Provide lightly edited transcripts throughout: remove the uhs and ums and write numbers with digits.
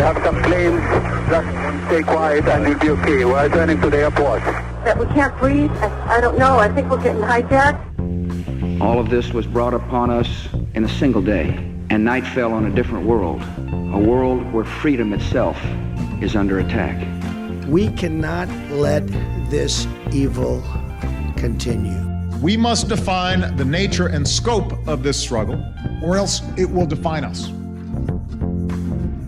have some planes. Just stay quiet and you'll be okay. We're turning to the airport. That we can't breathe? I don't know. I think we're getting hijacked. All of this was brought upon us in a single day, and night fell on a different world, a world where freedom itself is under attack. We cannot let this evil continue. We must define the nature and scope of this struggle, or else it will define us.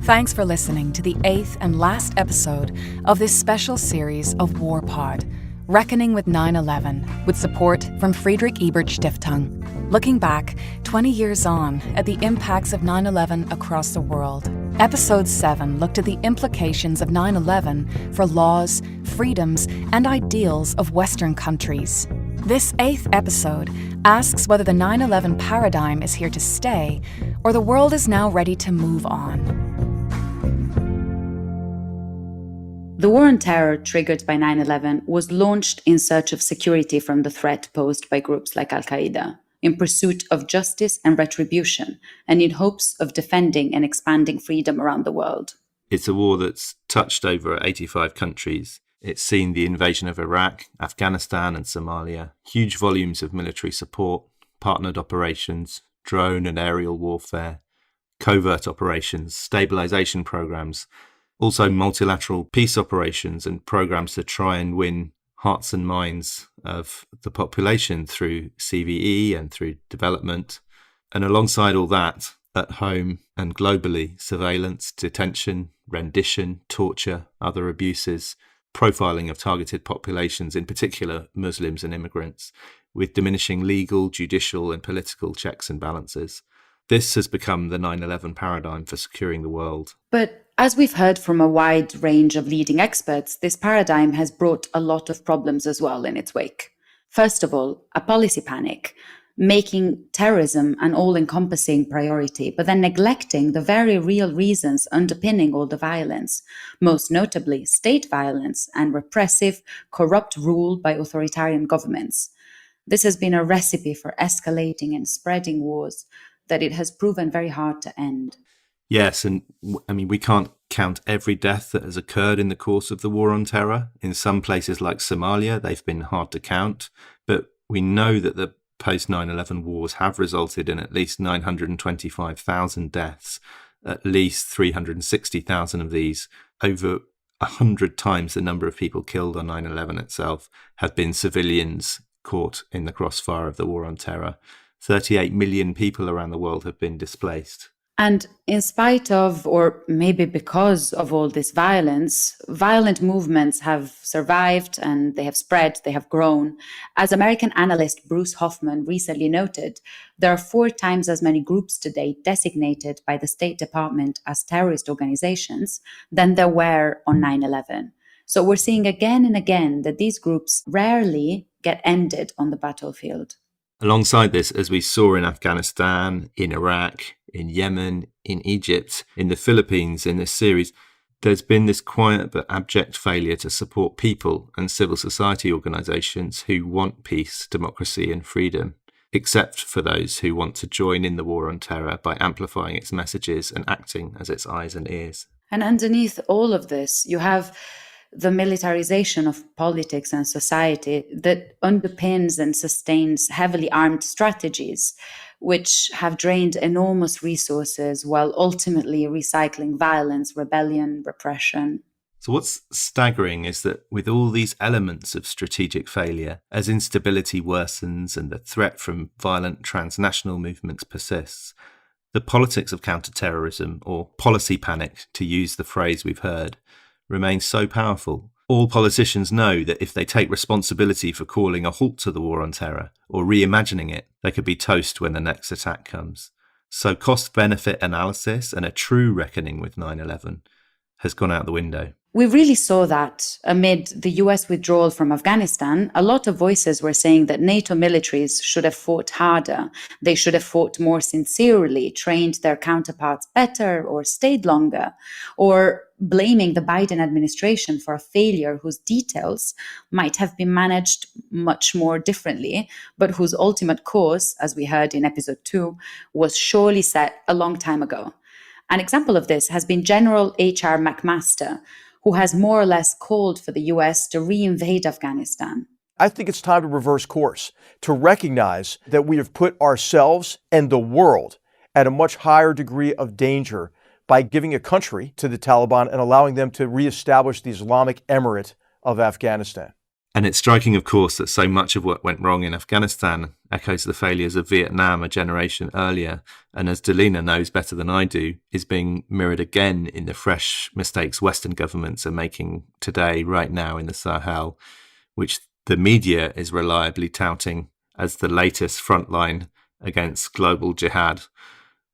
Thanks for listening to the 8th and last episode of this special series of Warpod, Reckoning with 9/11, with support from Friedrich Ebert Stiftung, looking back 20 years on at the impacts of 9/11 across the world. Episode 7 looked at the implications of 9/11 for laws, freedoms, and ideals of Western countries. This 8th episode asks whether the 9/11 paradigm is here to stay or the world is now ready to move on. The war on terror triggered by 9/11 was launched in search of security from the threat posed by groups like Al-Qaeda, in pursuit of justice and retribution, and in hopes of defending and expanding freedom around the world. It's a war that's touched over 85 countries. It's seen the invasion of Iraq, Afghanistan and Somalia, huge volumes of military support, partnered operations, drone and aerial warfare, covert operations, stabilization programs, also multilateral peace operations and programs to try and win hearts and minds of the population through CVE and through development. And alongside all that, at home and globally, surveillance, detention, rendition, torture, other abuses, profiling of targeted populations, in particular Muslims and immigrants, with diminishing legal, judicial and political checks and balances. This has become the 9/11 paradigm for securing the world. But as we've heard from a wide range of leading experts, this paradigm has brought a lot of problems as well in its wake. First of all, a policy panic, making terrorism an all-encompassing priority, but then neglecting the very real reasons underpinning all the violence, most notably state violence and repressive, corrupt rule by authoritarian governments. This has been a recipe for escalating and spreading wars that it has proven very hard to end. Yes, and I mean, we can't count every death that has occurred in the course of the war on terror. In some places like Somalia, they've been hard to count, but we know that the post-9/11 wars have resulted in at least 925,000 deaths, at least 360,000 of these, over 100 times the number of people killed on 9/11 itself, have been civilians caught in the crossfire of the war on terror. 38 million people around the world have been displaced. And in spite of, or maybe because of all this violence, violent movements have survived and they have spread, they have grown. As American analyst Bruce Hoffman recently noted, there are 4 times as many groups today designated by the State Department as terrorist organizations than there were on 9/11. So we're seeing again and again that these groups rarely get ended on the battlefield. Alongside this, as we saw in Afghanistan, in Iraq, in Yemen, in Egypt, in the Philippines, in this series, there's been this quiet but abject failure to support people and civil society organisations who want peace, democracy and freedom, except for those who want to join in the war on terror by amplifying its messages and acting as its eyes and ears. And underneath all of this, you have the militarization of politics and society that underpins and sustains heavily armed strategies, which have drained enormous resources while ultimately recycling violence, rebellion, repression. So what's staggering is that with all these elements of strategic failure, as instability worsens and the threat from violent transnational movements persists, the politics of counter-terrorism, or policy panic, to use the phrase we've heard, remains so powerful. All politicians know that if they take responsibility for calling a halt to the war on terror or reimagining it, they could be toast when the next attack comes. So cost-benefit analysis and a true reckoning with 9/11 has gone out the window. We really saw that amid the US withdrawal from Afghanistan. A lot of voices were saying that NATO militaries should have fought harder. They should have fought more sincerely, trained their counterparts better, or stayed longer, or blaming the Biden administration for a failure whose details might have been managed much more differently, but whose ultimate course, as we heard in episode 2, was surely set a long time ago. An example of this has been General H.R. McMaster, who has more or less called for the US to reinvade Afghanistan. I think it's time to reverse course, to recognize that we have put ourselves and the world at a much higher degree of danger by giving a country to the Taliban and allowing them to reestablish the Islamic Emirate of Afghanistan. And it's striking, of course, that so much of what went wrong in Afghanistan echoes the failures of Vietnam a generation earlier, and as Delina knows better than I do, is being mirrored again in the fresh mistakes Western governments are making today, right now in the Sahel, which the media is reliably touting as the latest frontline against global jihad,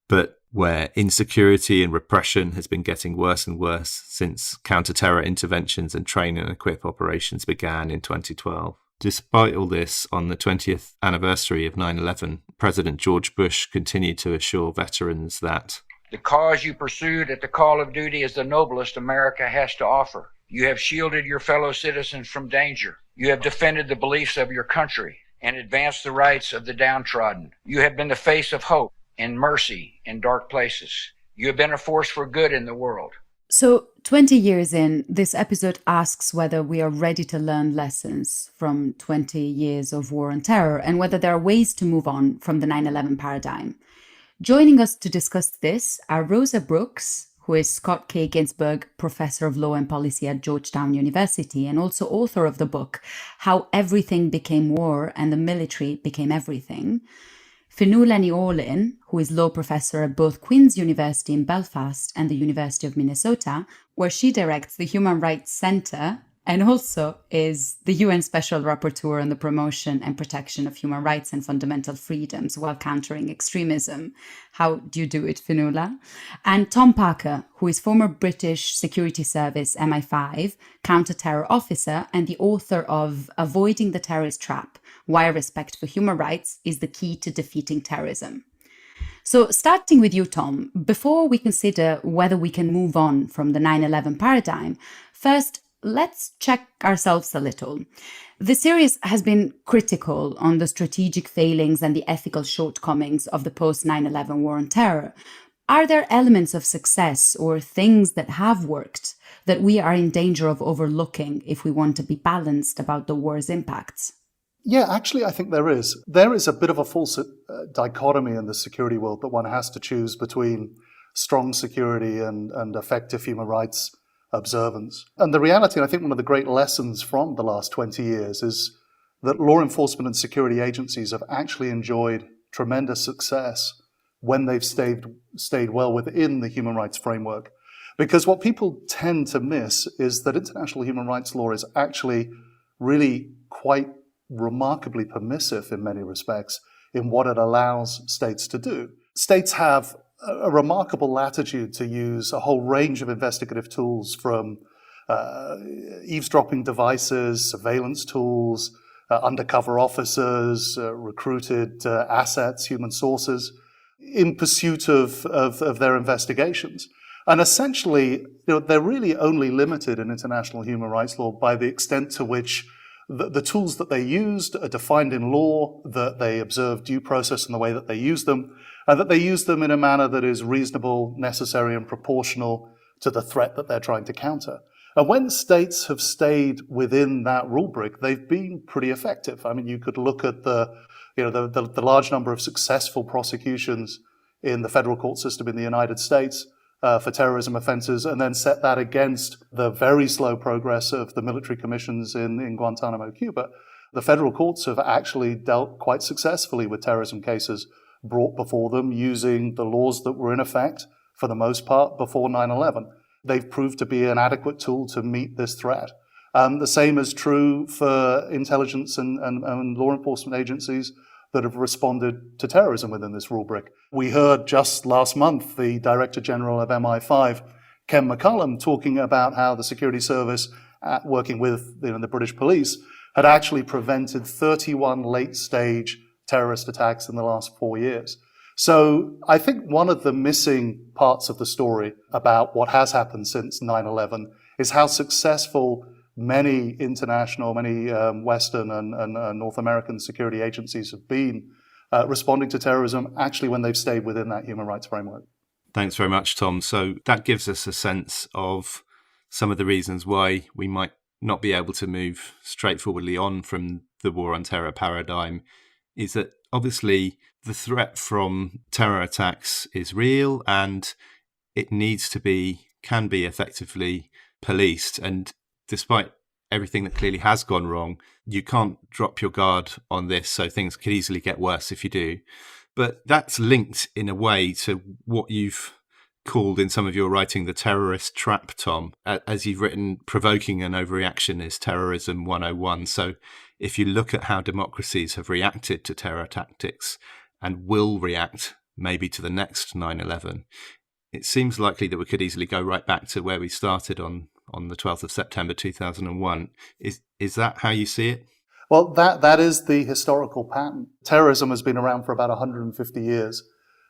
but where insecurity and repression has been getting worse and worse since counter-terror interventions and train and equip operations began in 2012. Despite all this, on the 20th anniversary of 9/11, President George Bush continued to assure veterans that the cause you pursued at the call of duty is the noblest America has to offer. You have shielded your fellow citizens from danger. You have defended the beliefs of your country and advanced the rights of the downtrodden. You have been the face of hope and mercy in dark places. You have been a force for good in the world. So 20 years in, this episode asks whether we are ready to learn lessons from 20 years of war on terror and whether there are ways to move on from the 9/11 paradigm. Joining us to discuss this are Rosa Brooks, who is Scott K. Ginsburg Professor of Law and Policy at Georgetown University and also author of the book, How Everything Became War and the Military Became Everything. Fionnuala Ní Aoláin, who is law professor at both Queen's University in Belfast and the University of Minnesota, where she directs the Human Rights Center and also is the UN Special Rapporteur on the promotion and protection of human rights and fundamental freedoms while countering extremism. How do you do it, Fionnuala? And Tom Parker, who is former British Security Service MI5 counter-terror officer and the author of Avoiding the Terrorist Trap, Why Respect for Human Rights is the Key to Defeating Terrorism. So starting with you, Tom, before we consider whether we can move on from the 9/11 paradigm, first, let's check ourselves a little. The series has been critical on the strategic failings and the ethical shortcomings of the post-9/11 war on terror. Are there elements of success or things that have worked that we are in danger of overlooking if we want to be balanced about the war's impacts? Yeah, actually, I think there is. There is a bit of a false dichotomy in the security world that one has to choose between strong security and effective human rights observance. And the reality, and I think one of the great lessons from the last 20 years is that law enforcement and security agencies have actually enjoyed tremendous success when they've stayed well within the human rights framework. Because what people tend to miss is that international human rights law is actually really quite remarkably permissive in many respects in what it allows states to do. States have a remarkable latitude to use a whole range of investigative tools from eavesdropping devices, surveillance tools, undercover officers, recruited assets, human sources, in pursuit of their investigations. And essentially, they're really only limited in international human rights law by the extent to which the tools that they used are defined in law, that they observe due process in the way that they use them, and that they use them in a manner that is reasonable, necessary, and proportional to the threat that they're trying to counter. And when states have stayed within that rubric, they've been pretty effective. I mean, you could look at the large number of successful prosecutions in the federal court system in the United States for terrorism offenses, and then set that against the very slow progress of the military commissions in Guantanamo, Cuba. The federal courts have actually dealt quite successfully with terrorism cases brought before them using the laws that were in effect, for the most part, before 9/11. They've proved to be an adequate tool to meet this threat. The same is true for intelligence and law enforcement agencies that have responded to terrorism within this rubric. We heard just last month the Director General of MI5, Ken McCullum, talking about how the security service, working with the British police, had actually prevented 31 late-stage terrorist attacks in the last 4 years. So I think one of the missing parts of the story about what has happened since 9/11 is how successful many international, many Western and North American security agencies have been responding to terrorism, actually when they've stayed within that human rights framework. Thanks very much, Tom. So that gives us a sense of some of the reasons why we might not be able to move straightforwardly on from the war on terror paradigm, is that obviously the threat from terror attacks is real and it can be effectively policed. And despite everything that clearly has gone wrong, you can't drop your guard on this. So things could easily get worse if you do. But that's linked in a way to what you've called in some of your writing the terrorist trap, Tom. As you've written, provoking an overreaction is terrorism 101. So if you look at how democracies have reacted to terror tactics and will react maybe to the next 9/11, it seems likely that we could easily go right back to where we started on the 12th of September 2001. Is that how you see it? Well, that is the historical pattern. Terrorism has been around for about 150 years.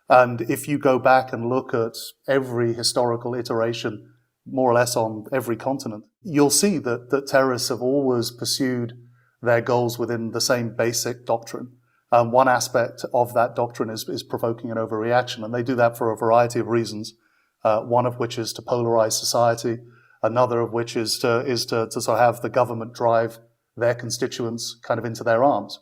And if you go back and look at every historical iteration, more or less on every continent, you'll see that terrorists have always pursued their goals within the same basic doctrine. One aspect of that doctrine is provoking an overreaction, and they do that for a variety of reasons. One of which is to polarize society, another of which is to sort of have the government drive their constituents kind of into their arms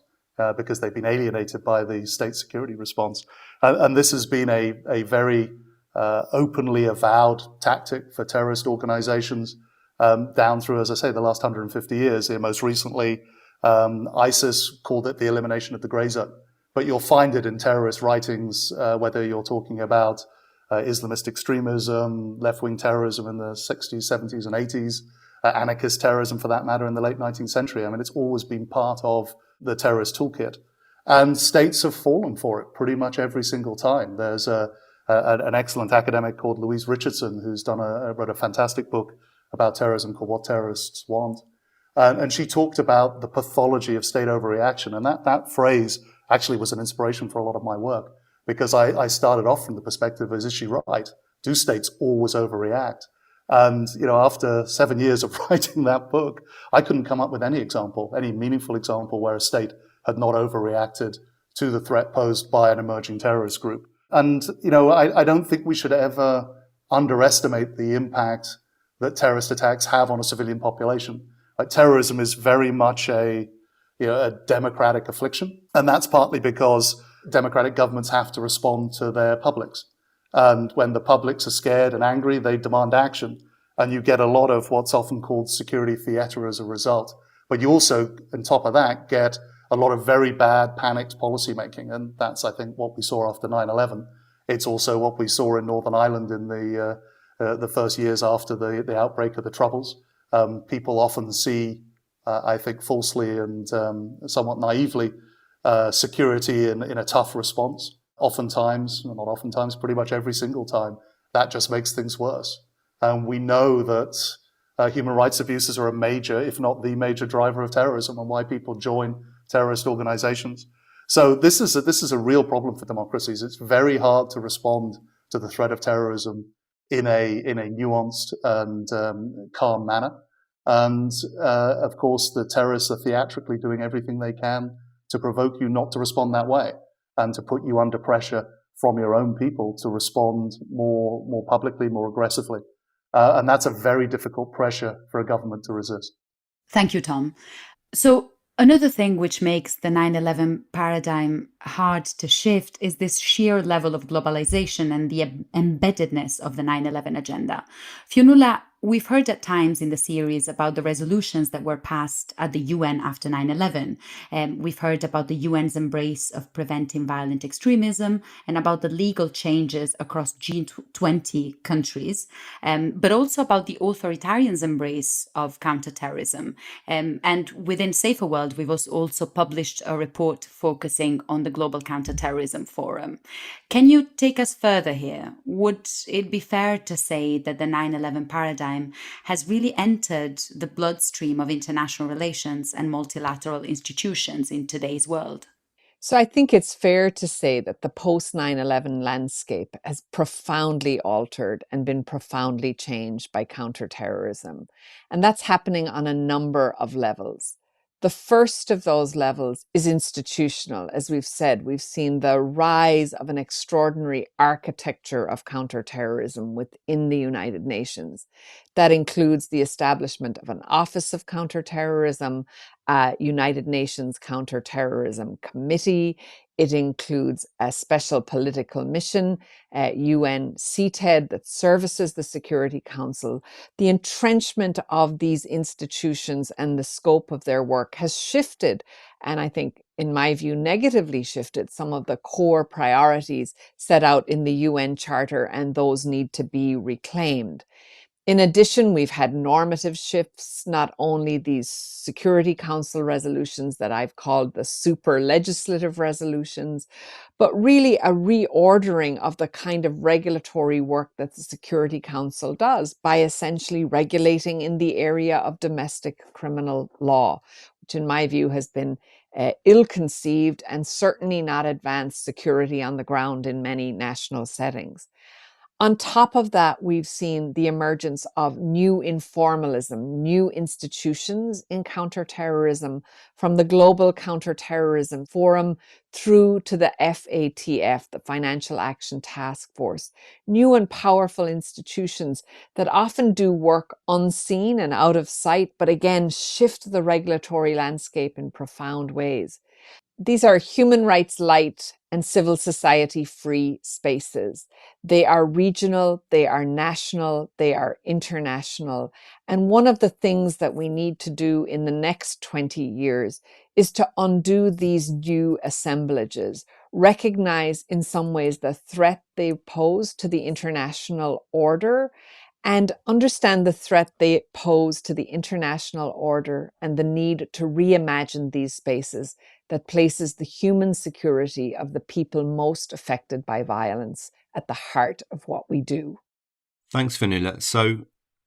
because they've been alienated by the state security response. And this has been a very openly avowed tactic for terrorist organizations down through, as I say, the last 150 years. Here, most recently, ISIS called it the elimination of the grey zone. But you'll find it in terrorist writings, whether you're talking about Islamist extremism, left-wing terrorism in the 60s, 70s, and 80s, anarchist terrorism, for that matter, in the late 19th century. I mean, it's always been part of the terrorist toolkit. And states have fallen for it pretty much every single time. There's an excellent academic called Louise Richardson who's wrote a fantastic book about terrorism called What Terrorists Want. And she talked about the pathology of state overreaction. And that phrase actually was an inspiration for a lot of my work, because I started off from the perspective of, is she right? Do states always overreact? And, after 7 years of writing that book, I couldn't come up with any meaningful example where a state had not overreacted to the threat posed by an emerging terrorist group. And, I don't think we should ever underestimate the impact that terrorist attacks have on a civilian population. Like, terrorism is very much a democratic affliction. And that's partly because democratic governments have to respond to their publics. And when the publics are scared and angry, they demand action. And you get a lot of what's often called security theater as a result. But you also, on top of that, get a lot of very bad panicked policymaking. And that's, I think, what we saw after 9/11. It's also what we saw in Northern Ireland in the first years after the outbreak of the Troubles. People often see, I think falsely and somewhat naively, security in a tough response. Oftentimes, not oftentimes, pretty much every single time, that just makes things worse. And we know that human rights abuses are a major, if not the major driver of terrorism and why people join terrorist organizations. So this is a real problem for democracies. It's very hard to respond to the threat of terrorism in a nuanced and calm manner. And of course, the terrorists are theatrically doing everything they can to provoke you not to respond that way, and to put you under pressure from your own people to respond more publicly, more aggressively. And that's a very difficult pressure for a government to resist. Thank you, Tom. So another thing which makes the 9/11 paradigm hard to shift is this sheer level of globalization and the embeddedness of the 9/11 agenda. Fionnuala, we've heard at times in the series about the resolutions that were passed at the UN after 9/11. We've heard about the UN's embrace of preventing violent extremism and about the legal changes across G20 countries, but also about the authoritarian's embrace of counterterrorism. And within Safer World, we've also published a report focusing on the Global Counterterrorism Forum. Can you take us further here? Would it be fair to say that the 9/11 paradigm has really entered the bloodstream of international relations and multilateral institutions in today's world? So I think it's fair to say that the post-9/11 landscape has profoundly altered and been profoundly changed by counterterrorism. And that's happening on a number of levels. The first of those levels is institutional. As we've said, we've seen the rise of an extraordinary architecture of counterterrorism within the United Nations. That includes the establishment of an Office of Counterterrorism, a United Nations Counterterrorism Committee. It includes a special political mission, UN CTED, that services the Security Council. The entrenchment of these institutions and the scope of their work has shifted, and I think, in my view, negatively shifted some of the core priorities set out in the UN Charter, and those need to be reclaimed. In addition, we've had normative shifts, not only these Security Council resolutions that I've called the super legislative resolutions, but really a reordering of the kind of regulatory work that the Security Council does by essentially regulating in the area of domestic criminal law, which in my view has been ill-conceived and certainly not advanced security on the ground in many national settings. On top of that, we've seen the emergence of new informalism, new institutions in counterterrorism, from the Global Counterterrorism Forum through to the FATF, the Financial Action Task Force, new and powerful institutions that often do work unseen and out of sight, but again, shift the regulatory landscape in profound ways. These are human rights light and civil society free spaces. They are regional, they are national, they are international. And one of the things that we need to do in the next 20 years is to undo these new assemblages, recognize in some ways the threat they pose to the international order, and understand the threat they pose to the international order and the need to reimagine these spaces that places the human security of the people most affected by violence at the heart of what we do. Thanks, Fionnuala. So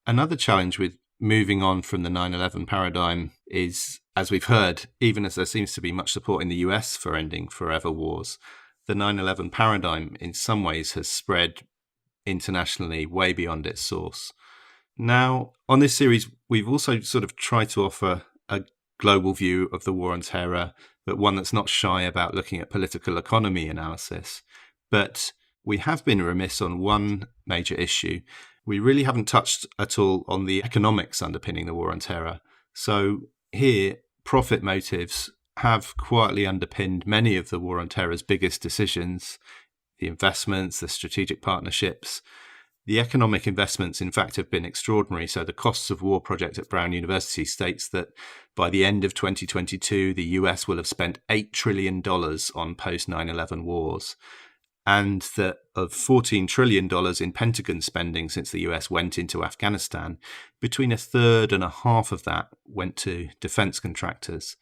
another challenge with moving on from the 9/11 paradigm is, as we've heard, even as there seems to be much support in the US for ending forever wars, the 9/11 paradigm in some ways has spread internationally way beyond its source. Now, on this series, we've also sort of tried to offer a global view of the war on terror, but one that's not shy about looking at political economy analysis. But we have been remiss on one major issue. We really haven't touched at all on the economics underpinning the war on terror. So here, profit motives have quietly underpinned many of the war on terror's biggest decisions, the investments, the strategic partnerships. The economic investments, in fact, have been extraordinary. So the Costs of War project at Brown University states that by the end of 2022, the US will have spent $8 trillion on post-9/11 wars, and that of $14 trillion in Pentagon spending since the US went into Afghanistan, between a third and a half of that went to defense contractors.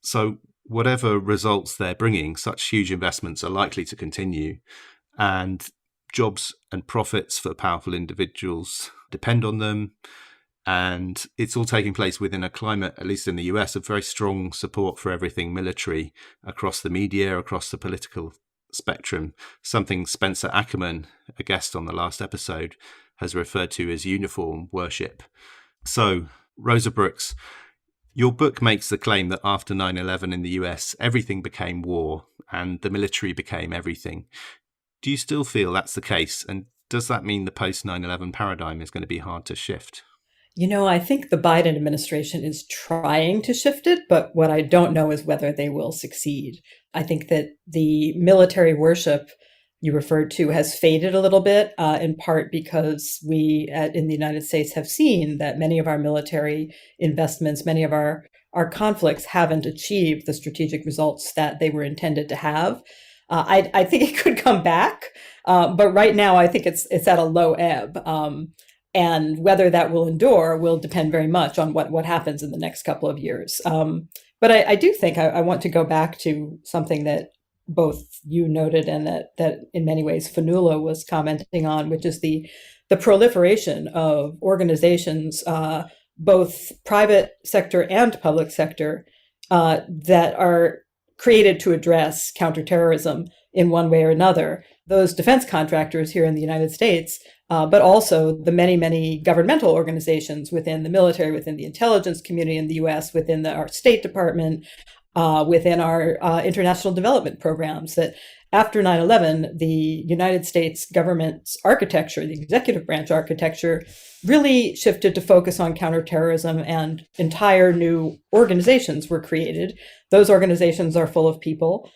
So whatever results they're bringing, such huge investments are likely to continue, and jobs and profits for powerful individuals depend on them. And it's all taking place within a climate, at least in the US, of very strong support for everything military across the media, across the political spectrum, something Spencer Ackerman, a guest on the last episode, has referred to as uniform worship. So, Rosa Brooks, your book makes the claim that after 9/11 in the US, everything became war and the military became everything. Do you still feel that's the case? And does that mean the post-9/11 paradigm is going to be hard to shift? You know, I think the Biden administration is trying to shift it, but what I don't know is whether they will succeed. I think that the military worship you referred to has faded a little bit, in part because we in the United States have seen that many of our military investments, many of our conflicts haven't achieved the strategic results that they were intended to have. I think it could come back, but right now I think it's at a low ebb. And whether that will endure will depend very much on what happens in the next couple of years. But I do think I want to go back to something that both you noted and that in many ways Fionnuala was commenting on, which is the proliferation of organizations, both private sector and public sector, that are created to address counterterrorism in one way or another. those defense contractors here in the United States, but also the many, many governmental organizations within the military, within the intelligence community in the US, within our State Department, within our international development programs, that after 9/11, the United States government's architecture, the executive branch architecture, really shifted to focus on counterterrorism, and entire new organizations were created. Those organizations are full of people,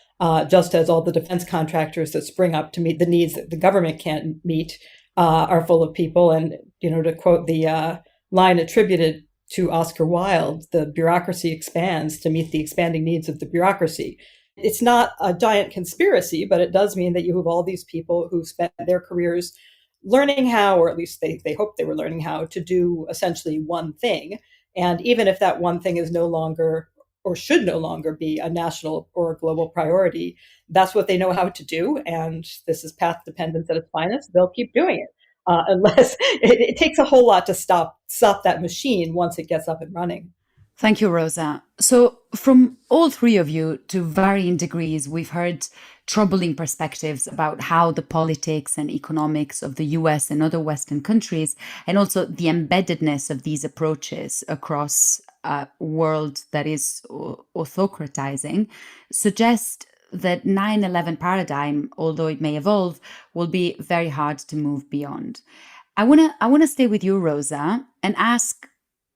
just as all the defense contractors that spring up to meet the needs that the government can't meet are full of people. And, to quote the line attributed to Oscar Wilde, the bureaucracy expands to meet the expanding needs of the bureaucracy. It's not a giant conspiracy, but it does mean that you have all these people who spent their careers learning how, or at least they hope they were learning how, to do essentially one thing. And even if that one thing is no longer, or should no longer be, a national or a global priority, that's what they know how to do. And this is path dependence at its finest. They'll keep doing it. Unless it takes a whole lot to stop that machine once it gets up and running. Thank you, Rosa. So from all three of you, to varying degrees, we've heard troubling perspectives about how the politics and economics of the US and other Western countries, and also the embeddedness of these approaches across a world that is autocratizing, suggest that 9/11 paradigm, although it may evolve, will be very hard to move beyond. I want to stay with you, Rosa, and ask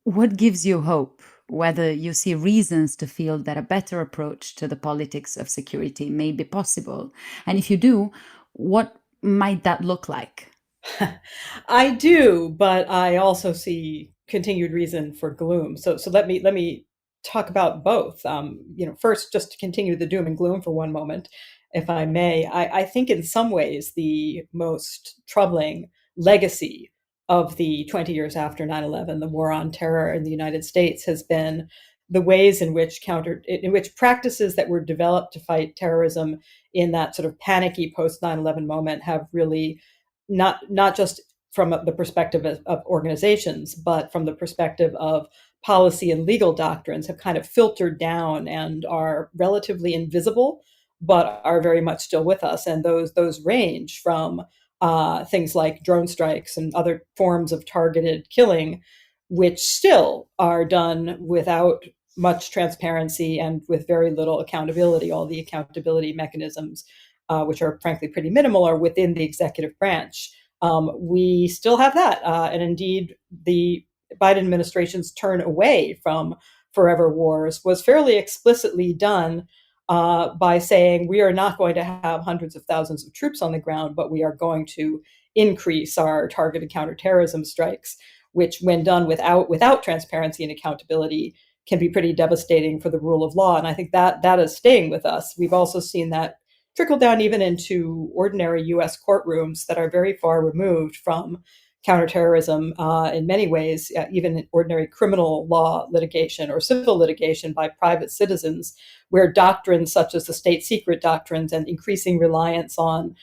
what gives you hope, whether you see reasons to feel that a better approach to the politics of security may be possible. And if you do, what might that look like? I do, but I also see continued reason for gloom. So let me talk about both. First, just to continue the doom and gloom for one moment, if I may. I think in some ways the most troubling legacy of the 20 years after 9/11, the war on terror in the United States, has been the ways in which practices that were developed to fight terrorism in that sort of panicky post 9/11 moment have really not just from the perspective of organizations, but from the perspective of policy and legal doctrines, have kind of filtered down and are relatively invisible, but are very much still with us. And those range from things like drone strikes and other forms of targeted killing, which still are done without much transparency and with very little accountability. All the accountability mechanisms, which are frankly pretty minimal, are within the executive branch. We still have that. And indeed, the Biden administration's turn away from forever wars was fairly explicitly done by saying, we are not going to have hundreds of thousands of troops on the ground, but we are going to increase our targeted counterterrorism strikes, which, when done without transparency and accountability, can be pretty devastating for the rule of law. And I think that is staying with us. We've also seen that trickle down even into ordinary US courtrooms that are very far removed from counterterrorism in many ways, even in ordinary criminal law litigation or civil litigation by private citizens, where doctrines such as the state secret doctrines and increasing reliance on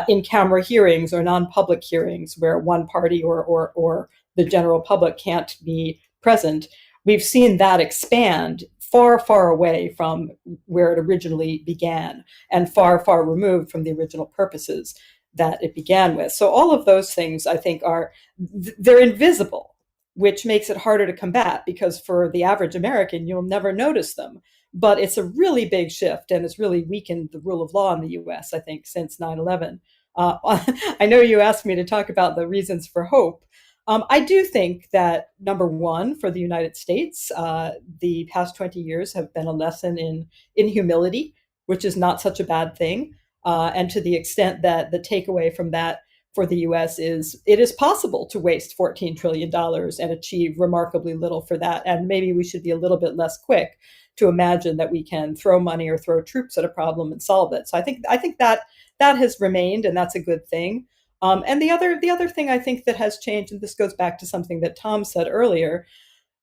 in-camera hearings or non-public hearings where one party or the general public can't be present, we've seen that expand far, far away from where it originally began and far, far removed from the original purposes that it began with. So all of those things, I think, they're invisible, which makes it harder to combat, because for the average American, you'll never notice them. But it's a really big shift, and it's really weakened the rule of law in the US, I think, since 9/11. I know you asked me to talk about the reasons for hope. I do think that, number one, for the United States, the past 20 years have been a lesson in humility, which is not such a bad thing. And to the extent that the takeaway from that for the US is, it is possible to waste $14 trillion and achieve remarkably little for that. And maybe we should be a little bit less quick to imagine that we can throw money or throw troops at a problem and solve it. So I think that has remained, and that's a good thing. And the other thing I think that has changed, and this goes back to something that Tom said earlier,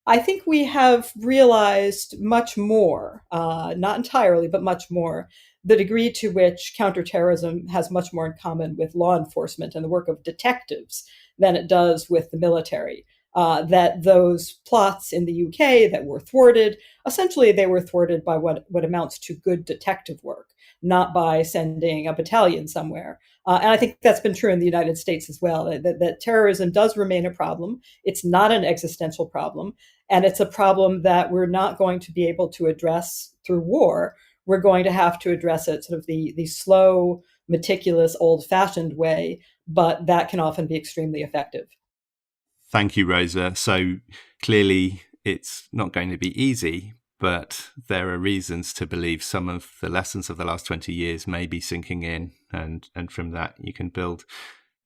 I think we have realized much more, not entirely, but much more, the degree to which counterterrorism has much more in common with law enforcement and the work of detectives than it does with the military. That those plots in the UK that were thwarted, essentially they were thwarted by what amounts to good detective work. not by sending a battalion somewhere. And I think that's been true in the United States as well, that terrorism does remain a problem. It's not an existential problem. And it's a problem that we're not going to be able to address through war. We're going to have to address it sort of the slow, meticulous, old-fashioned way, but that can often be extremely effective. Thank you, Rosa. So clearly it's not going to be easy, but there are reasons to believe some of the lessons of the last 20 years may be sinking in, and from that you can build.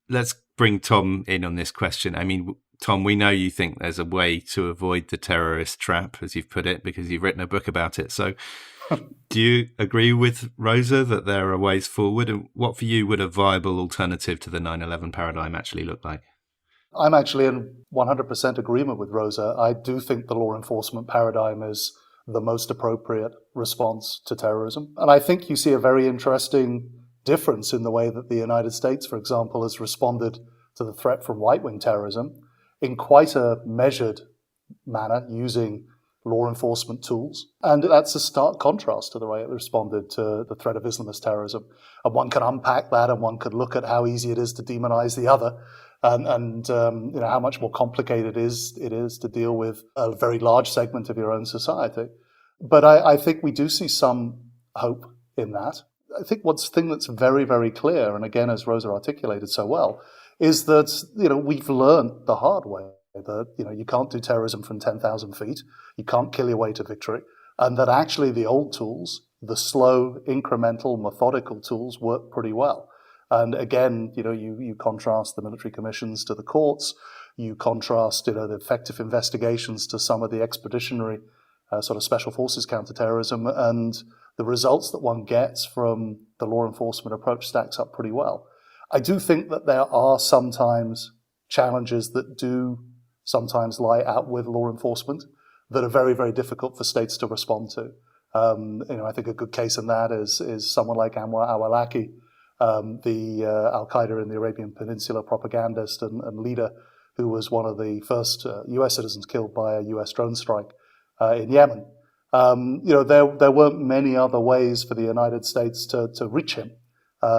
Let's bring Tom in on this question. I mean, Tom, we know you think there's a way to avoid the terrorist trap, as you've put it, because you've written a book about it. So do you agree with Rosa that there are ways forward? And what for you would a viable alternative to the 9/11 paradigm actually look like? I'm actually in 100% agreement with Rosa. I do think the law enforcement paradigm is the most appropriate response to terrorism. And I think you see a very interesting difference in the way that the United States, for example, has responded to the threat from right-wing terrorism in quite a measured manner using law enforcement tools. And that's a stark contrast to the way it responded to the threat of Islamist terrorism. And one can unpack that, and one could look at how easy it is to demonize the other, and how much more complicated it is to deal with a very large segment of your own society. But I think we do see some hope in that. I think thing that's very, very clear, and again, as Rosa articulated so well, is that, we've learned the hard way that, you can't do terrorism from 10,000 feet. You can't kill your way to victory. And that actually the old tools, the slow, incremental, methodical tools work pretty well. And again, you contrast the military commissions to the courts. You contrast, the effective investigations to some of the expeditionary sort of special forces counterterrorism, and the results that one gets from the law enforcement approach stacks up pretty well. I do think that there are sometimes challenges that do sometimes lie out with law enforcement that are very, very difficult for states to respond to. I think a good case in that is someone like Anwar al-Awlaki, the Al-Qaeda in the Arabian Peninsula propagandist and leader, who was one of the first US citizens killed by a US drone strike in Yemen. There weren't many other ways for the United States to reach him.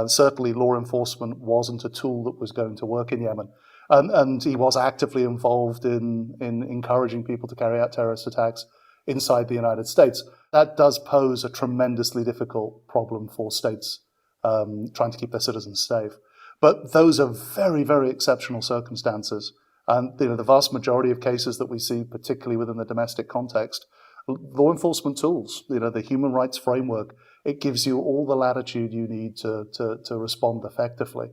Certainly law enforcement wasn't a tool that was going to work in Yemen. And he was actively involved in encouraging people to carry out terrorist attacks inside the United States. That does pose a tremendously difficult problem for states trying to keep their citizens safe. But those are very, very exceptional circumstances. And the vast majority of cases that we see, particularly within the domestic context, law enforcement tools, the human rights framework, it gives you all the latitude you need to respond effectively.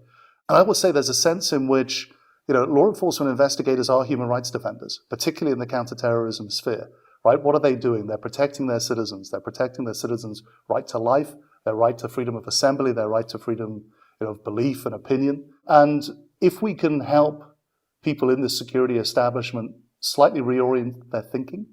And I would say there's a sense in which law enforcement investigators are human rights defenders, particularly in the counterterrorism sphere, right? What are they doing? They're protecting their citizens. They're protecting their citizens' right to life, their right to freedom of assembly, their right to freedom of belief and opinion. And if we can help people in the security establishment slightly reorient their thinking,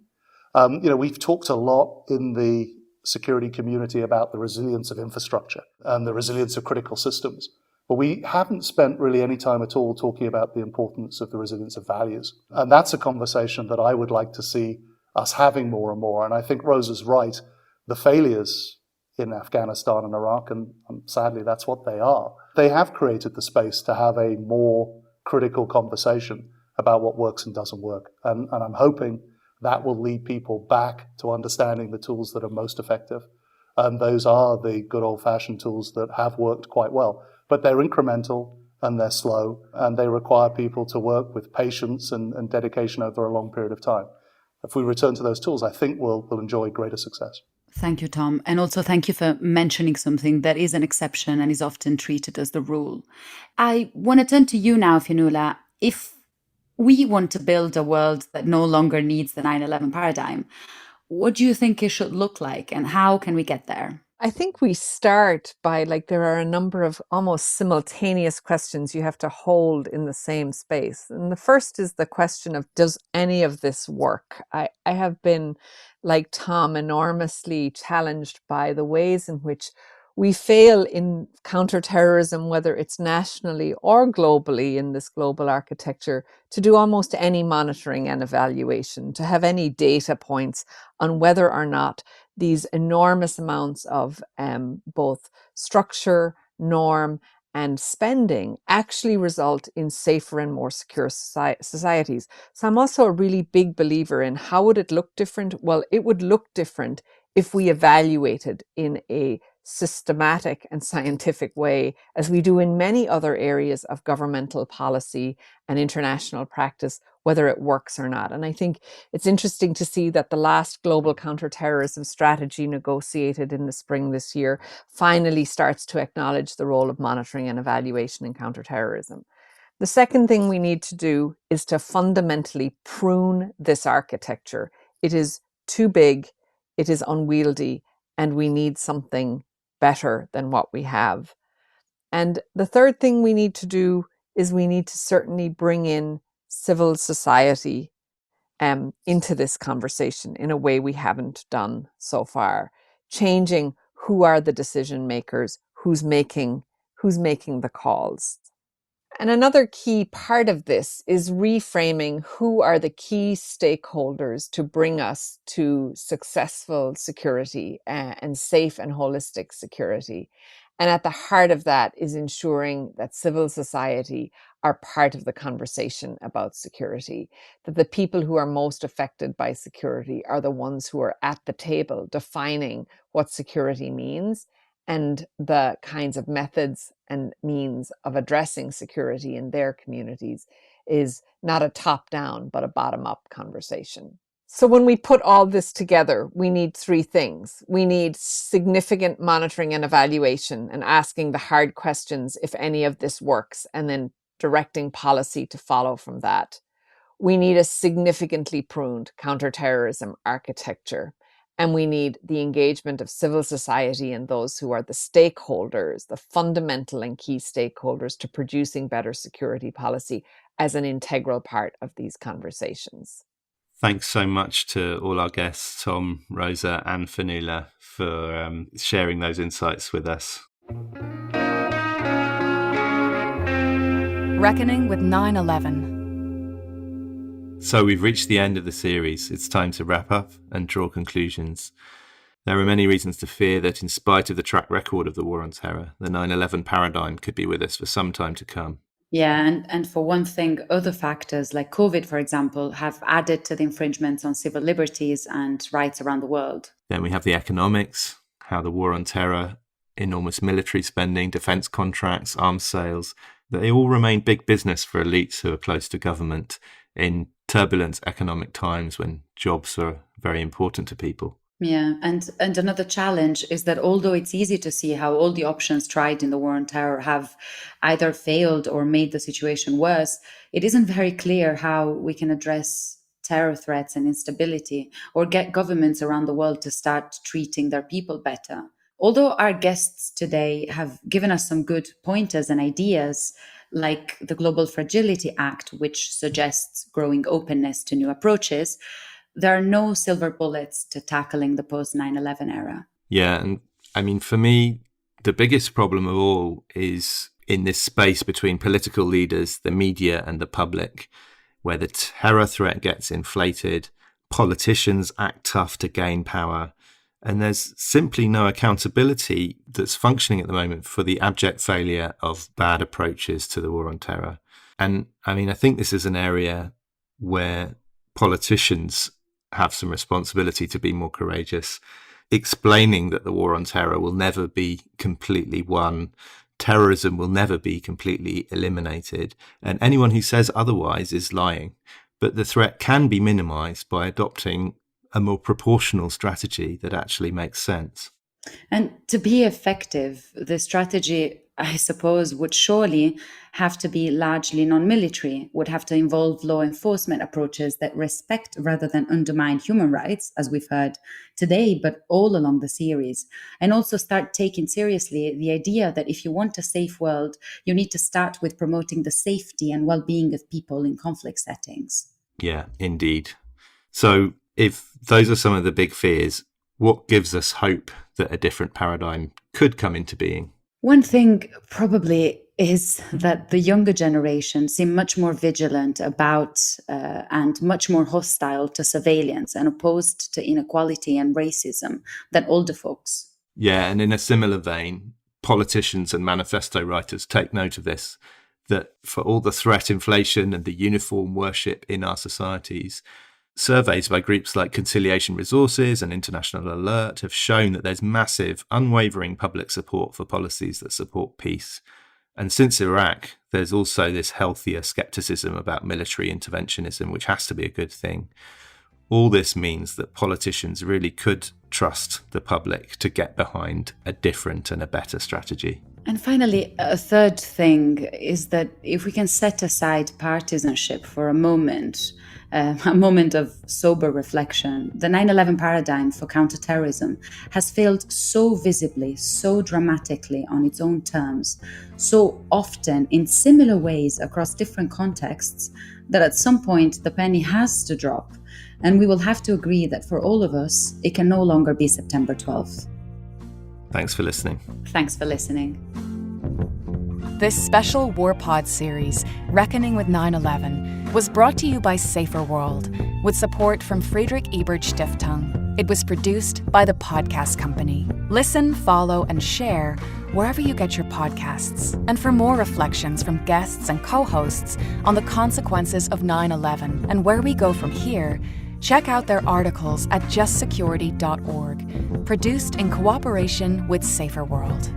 we've talked a lot in the security community about the resilience of infrastructure and the resilience of critical systems. But we haven't spent really any time at all talking about the importance of the resilience of values. And that's a conversation that I would like to see us having more and more. And I think Rosa's right. The failures in Afghanistan and Iraq, and sadly that's what they are, they have created the space to have a more critical conversation about what works and doesn't work. And I'm hoping that will lead people back to understanding the tools that are most effective. And those are the good old-fashioned tools that have worked quite well. But they're incremental and they're slow, and they require people to work with patience and dedication over a long period of time. If we return to those tools, I think we'll enjoy greater success. Thank you, Tom. And also thank you for mentioning something that is an exception and is often treated as the rule. I want to turn to you now, Fionnuala. If we want to build a world that no longer needs the 9/11 paradigm, what do you think it should look like, and how can we get there? I think we start by, there are a number of almost simultaneous questions you have to hold in the same space. And the first is the question of, does any of this work? I have been, like Tom, enormously challenged by the ways in which we fail in counterterrorism, whether it's nationally or globally in this global architecture, to do almost any monitoring and evaluation, to have any data points on whether or not these enormous amounts of both structure, norm, and spending actually result in safer and more secure societies. So I'm also a really big believer in how would it look different? Well, it would look different if we evaluated in a systematic and scientific way, as we do in many other areas of governmental policy and international practice, whether it works or not. And I think it's interesting to see that the last global counterterrorism strategy negotiated in the spring this year finally starts to acknowledge the role of monitoring and evaluation in counterterrorism. The second thing we need to do is to fundamentally prune this architecture. It is too big, it is unwieldy, and we need something better than what we have. And the third thing we need to do is we need to certainly bring in civil society into this conversation in a way we haven't done so far, changing who are the decision makers, who's making the calls. And another key part of this is reframing who are the key stakeholders to bring us to successful security and safe and holistic security. And at the heart of that is ensuring that civil society are part of the conversation about security, that the people who are most affected by security are the ones who are at the table defining what security means and the kinds of methods and means of addressing security in their communities is not a top-down, but a bottom-up conversation. So when we put all this together, we need three things. We need significant monitoring and evaluation and asking the hard questions if any of this works, and then directing policy to follow from that. We need a significantly pruned counterterrorism architecture. And we need the engagement of civil society and those who are the stakeholders, the fundamental and key stakeholders to producing better security policy as an integral part of these conversations. Thanks so much to all our guests, Tom, Rosa and Fionnuala, for sharing those insights with us. Reckoning with 9/11. So we've reached the end of the series. It's time to wrap up and draw conclusions. There are many reasons to fear that in spite of the track record of the war on terror, the 9/11 paradigm could be with us for some time to come. Yeah, and for one thing, other factors like COVID, for example, have added to the infringements on civil liberties and rights around the world. Then we have the economics, how the war on terror, enormous military spending, defence contracts, arms sales, they all remain big business for elites who are close to government in turbulent economic times when jobs are very important to people. Yeah, and another challenge is that although it's easy to see how all the options tried in the war on terror have either failed or made the situation worse, it isn't very clear how we can address terror threats and instability or get governments around the world to start treating their people better. Although our guests today have given us some good pointers and ideas, like the Global Fragility Act, which suggests growing openness to new approaches, there are no silver bullets to tackling the post-9/11 era. Yeah, and I mean, for me, the biggest problem of all is in this space between political leaders, the media and the public, where the terror threat gets inflated, politicians act tough to gain power, and there's simply no accountability that's functioning at the moment for the abject failure of bad approaches to the war on terror. And I mean, I think this is an area where politicians have some responsibility to be more courageous, explaining that the war on terror will never be completely won, terrorism will never be completely eliminated, and anyone who says otherwise is lying. But the threat can be minimized by adopting a more proportional strategy that actually makes sense. And to be effective, the strategy, I suppose, would surely have to be largely non-military, would have to involve law enforcement approaches that respect rather than undermine human rights, as we've heard today, but all along the series. And also start taking seriously the idea that if you want a safe world, you need to start with promoting the safety and well-being of people in conflict settings. Yeah, indeed. So if those are some of the big fears, what gives us hope that a different paradigm could come into being? One thing probably is that the younger generation seem much more vigilant about and much more hostile to surveillance and opposed to inequality and racism than older folks. Yeah, and in a similar vein, politicians and manifesto writers take note of this, that for all the threat inflation and the uniform worship in our societies, surveys by groups like Conciliation Resources and International Alert have shown that there's massive, unwavering public support for policies that support peace. And since Iraq, there's also this healthier skepticism about military interventionism, which has to be a good thing. All this means that politicians really could trust the public to get behind a different and a better strategy. And finally, a third thing is that if we can set aside partisanship for a moment of sober reflection, the 9/11 paradigm for counterterrorism has failed so visibly, so dramatically on its own terms, so often in similar ways across different contexts, that at some point the penny has to drop, and we will have to agree that for all of us, it can no longer be September 12th. Thanks for listening. Thanks for listening. This special Warpod series, Reckoning with 9/11, was brought to you by Safer World, with support from Friedrich Ebert Stiftung. It was produced by The Podcast Company. Listen, follow, and share wherever you get your podcasts. And for more reflections from guests and co-hosts on the consequences of 9/11 and where we go from here, check out their articles at justsecurity.org, produced in cooperation with Safer World.